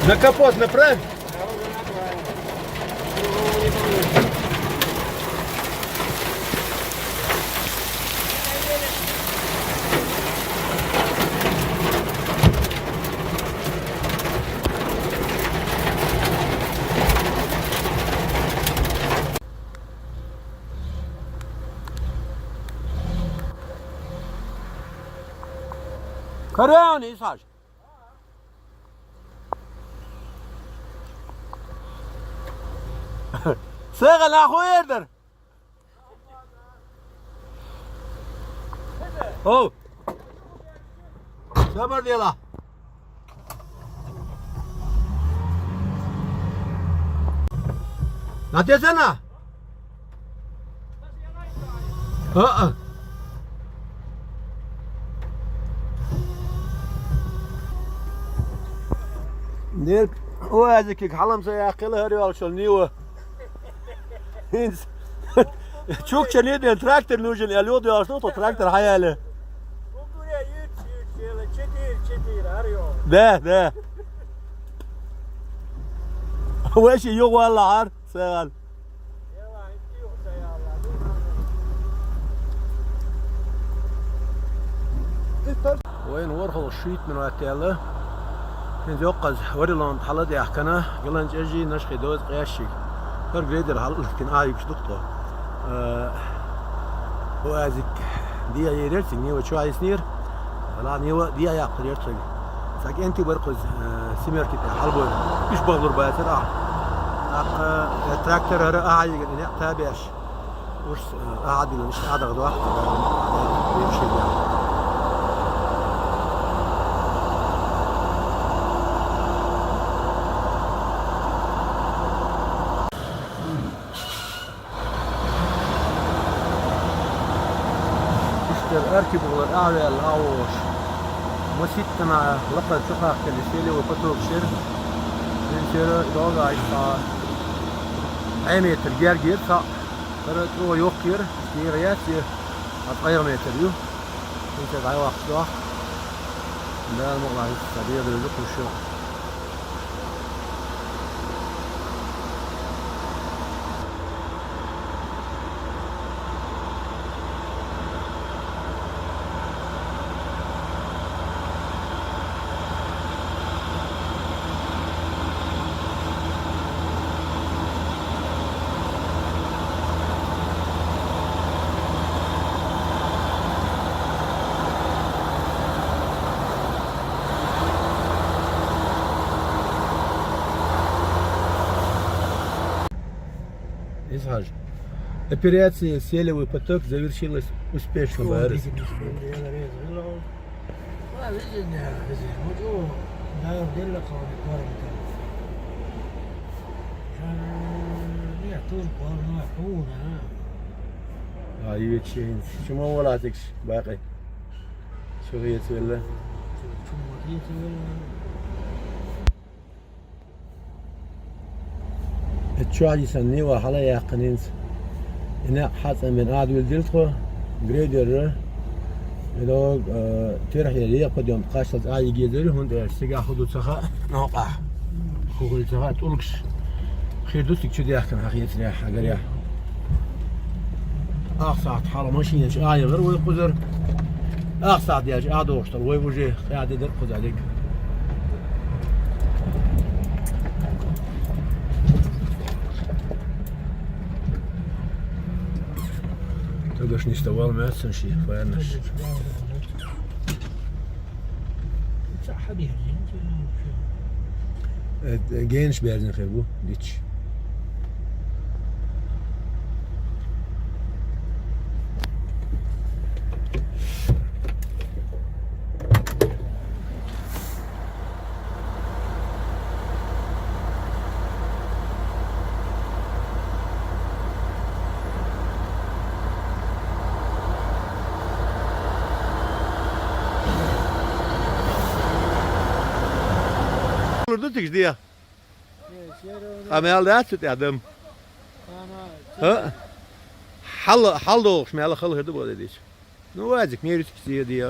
На капот направь. Karayağını İshak. Sığın akhoyerdir. Oh. Sabır diyorlar. Ne desene? Aa. Nel o azıcık halam sayaklı hariyor şu niye çok çene de traktör nujun alıyor diyor işte o traktör hayali. Bu buraya yüz çetir arıyor. De. O şey yok vallahi sağ ol. Yalan hiç yoksa ya Allah. وين ورخل الشيت من وقتها كنت يوقظ وريلون حلد يحكنا قلنا اجي نشخي دوز قياشي هر جريدر حل كن اي بش دكتور هو ازك دي يرتي نيو شو عايز نير لا نيو دي يا قريرتي ساك انت برقز سمير كده حلبو ايش بغلر باتر اق تراكتور هر اعي يعني تابعش وش قاعد مش قاعد غدوه وقت يمشي يعني أركب الأعلى الأوش مسيتنا لقد شقق كالشيلي وفتوك شير من شير دوغا عيسا عيمي ترجير جير سا ترى يوكير كيرياتي أتغير متر يو كنت دعي وقت واحد لا المغلى عيسا بيضر لكم شو Исхаж. Операция селевый поток завершилась успешно. يتشين شو ما ولاتك باقي شو هي تولى التشاجي سنيوا حلا يا قنينس هنا حاطه من قاعد ولدلتخو جريدر لو ترح يلي قد يوم قاشت اي جيدر هون استقا خدو تسخا نوقع خو تسخا تولكش خير دوستك شو دي احكم حقيقة رياح اقريا اقصى حاله ماشي ايش اي غير ويقدر اقصى دياج ادوشتر ويوجه قاعد يدق خذ عليك تقدرش نستوال ما تسنشي فايرنش جينش بيرزن خير بو ديتش Doet dia. Amel dat het adam. Hallo, smelle gulge de bod is. Nu weet ik meer zie die.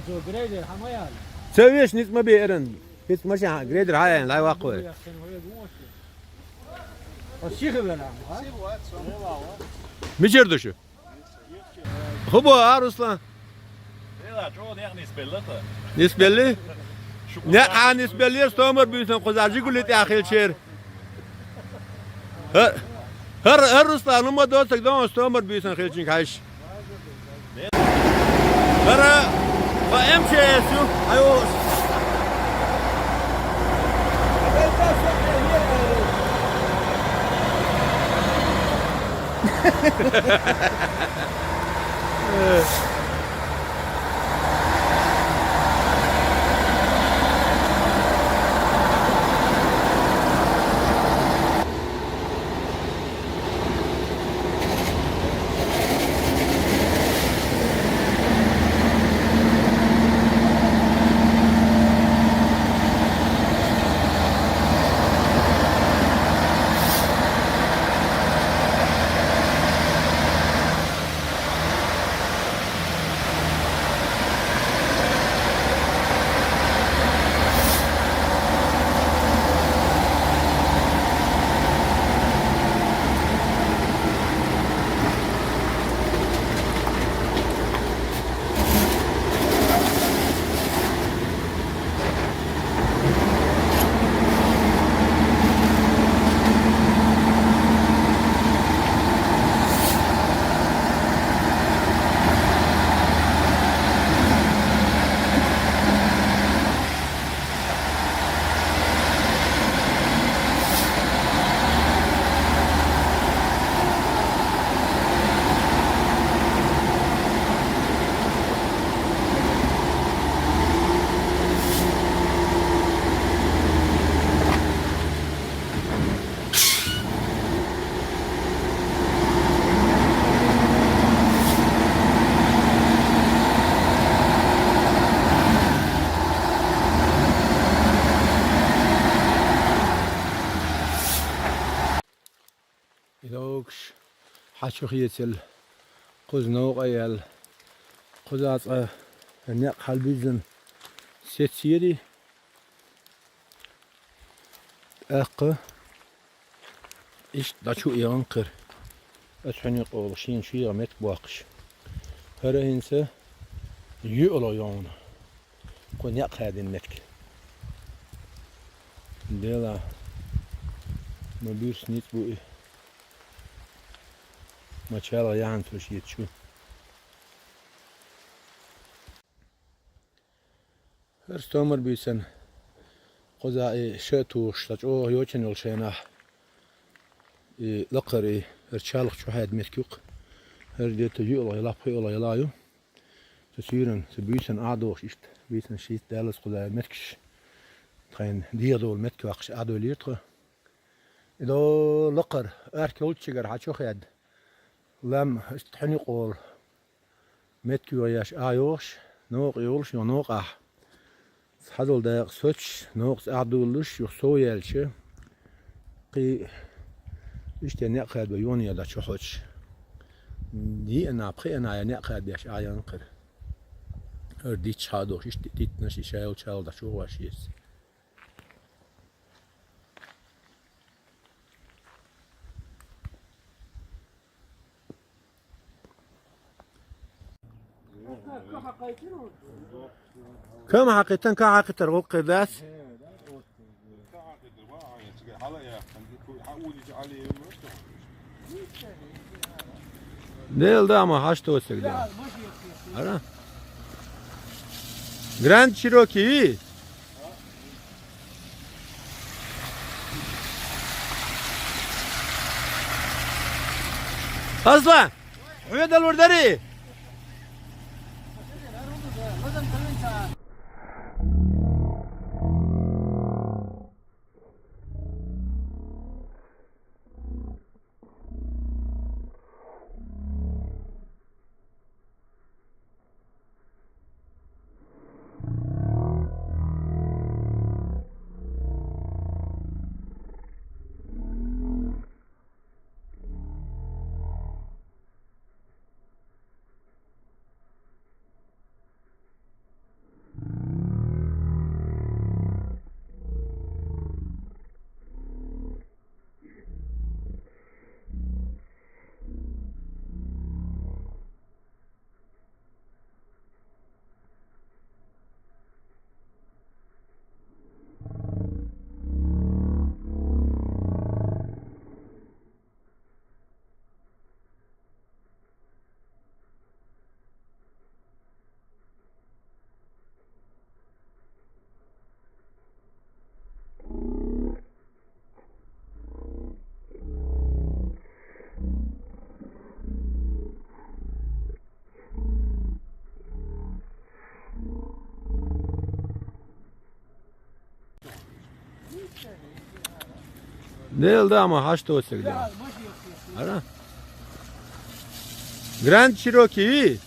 تو جريدر حمايال سويش نيت ما بيرن بيت ماشي جريدر هاي لا واقوي الشيخ بنا ميجردو شو خبو ارسلان Ja, Joe, die niet spelen. نسبة لا نسبة لي استمر بيسن قزاجي قلت يا اخي الشير هر رسلان ما دوتك دون استمر بيسن خيلشين كايش هر فامشي يسو ايوه يدوكش حشوخيتل قزنوق ايال قزاط النق حلبيزن سيتسيري اق ايش داشو ينقر اتحني قولشين شيغ مت بواقش هرهنسه يؤلو يون كون يق هذه النتك ديلا ما بيرس نيت بوئي ما تشالا يعني توشيت شو هرستومر بيسن قزاي شتوش تجو يوچن يلشينا لقري هرشالق شو هاد متكوق هردي تجيو لا يلا يلايو تسيرن تبيسن ادوش است بيسن شيت دالس قزاي متكش تاين ديادول متكوقش ادو ليتر إذا لقر أركول شجر حشو خياد لم استحني قول متكو ياش آيوش نوق يولش نوق هذول ده سوتش نوق أعدولش يخسو يالش قي إشتني أقعد بيوني هذا شو حش دي أنا بقي أنا يعني أقعد بيش نقر أرديتش هادوش إشتيت نشي شايل ده شو واشيس كم حقيقة كحقيقة رقق ذاس ديل ده ما هاشتو سجدا أنا جراند شيروكي أصلا حميد الوردري Değildi ama haç da olsa gidiyor. ماشي يا أخي. Ara. Grand Cherokee.